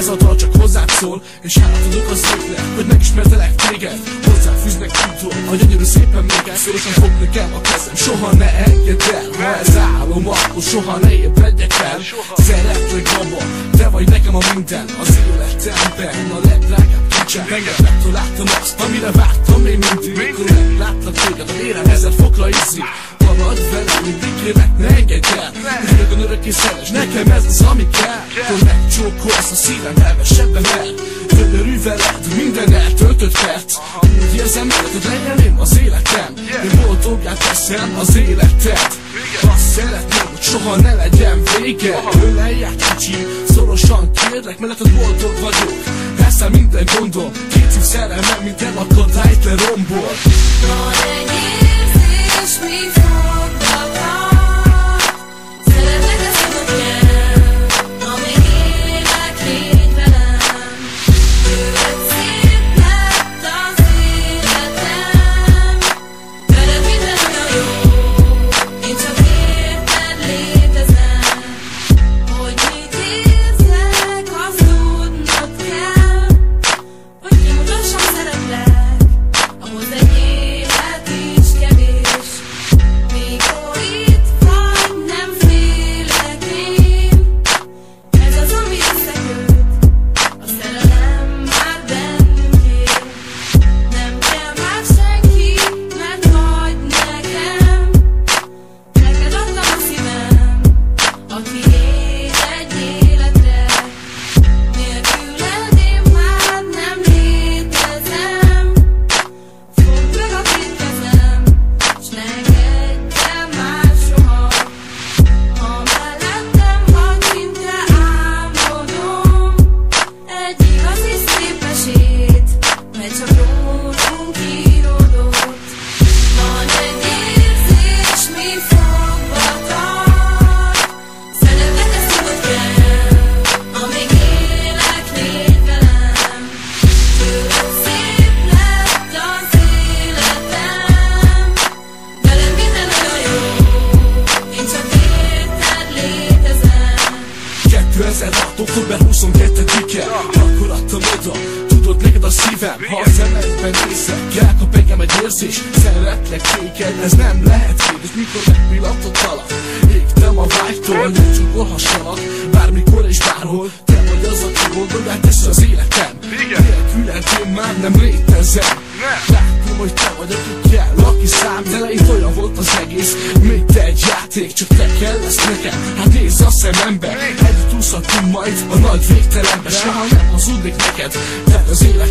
Ez a dal csak hozzád szól, és átadok az égnek, hogy megismertelek téged. Hozzád fűznek tudod, a gyönyörű szépen még el. Szorosan fog nekem a kezem, soha ne engedd el. Ha ez álom, akkor soha ne ébredjek fel. Szeretlek baba, te vagy nekem a minden az életemben, a legdrágább kincsem. Rengetegtől láttam azt, amire vártam még mindig. Mikor megláttam téged, a vérem 1000 fokra izzik. Maradj velem, mindig kérlek, ne engedj el. Rögön örökké szeres, nekem ez az, ami kell. Hogy megcsókolsz a szívem elvesebben el. Gyönyörű veled, minden eltöltött perc. Úgy érzem el, hogy legyen én az életem. Én boldoggá teszem az életet. Azt szeretném, hogy soha ne legyen vége. Ölelj át kicsi, szorosan kérlek, melletted boldog vagyok. Persze minden gondom, két szív szerelmem, minden akadályt lerombol. Van egy érzés, mi fogva tart. Szeretlek, ezt tudod kell, amíg élek, légy velem. Tőled szép lett az életem. Veled minden olyan jó, én csak érted létezem. Hogy mit érzek, azt tudnod kell, hogy kimutassam, szeretlek, ahhoz egy élet is kevés. Mikor itt vagy, nem félek én. Ez az, ami összeköt, a szerelem már bennünk él. Nem kell már senki, mert vagy nekem. Neked adtam a szívem, aki él egy életre. Nélküled én már nem létezem. Fogd meg a két kezem, s ne engedj el már soha. Ha mellettem vagy, szinte álmodom egy igazi szép mesét, mely csak rólunk íródott. Van egy érzés, mi fogva tart. Szeretlek, ezt tudod kell, amíg élek, légy velem. Tőled szép lett az életem. Veled minden olyan jó, én csak érted létezem. 2006. október 22-e, akkor adtam oda, tudod, neked a szívem. Ha a szemedben nézek, elkap engem egy érzés. Szeretlek téged, ez nem lehet kérdés. Mikor megpillantottalak, égtem a vágytól. Ne csókolhassalak, bármikor és bárhol. Te vagy az, aki boldoggá teszi az életem. Nélküled én már nem létezem. Látom, hogy te vagy, aki kell, aki számtelen. Itt olyan volt az egész, mint egy játék, csak te kell lesz nekem. Hát nézz a szemembe, együtt úszhatunk majd a nagy végtelenbe. Soha nem hazudnék neked, te az élet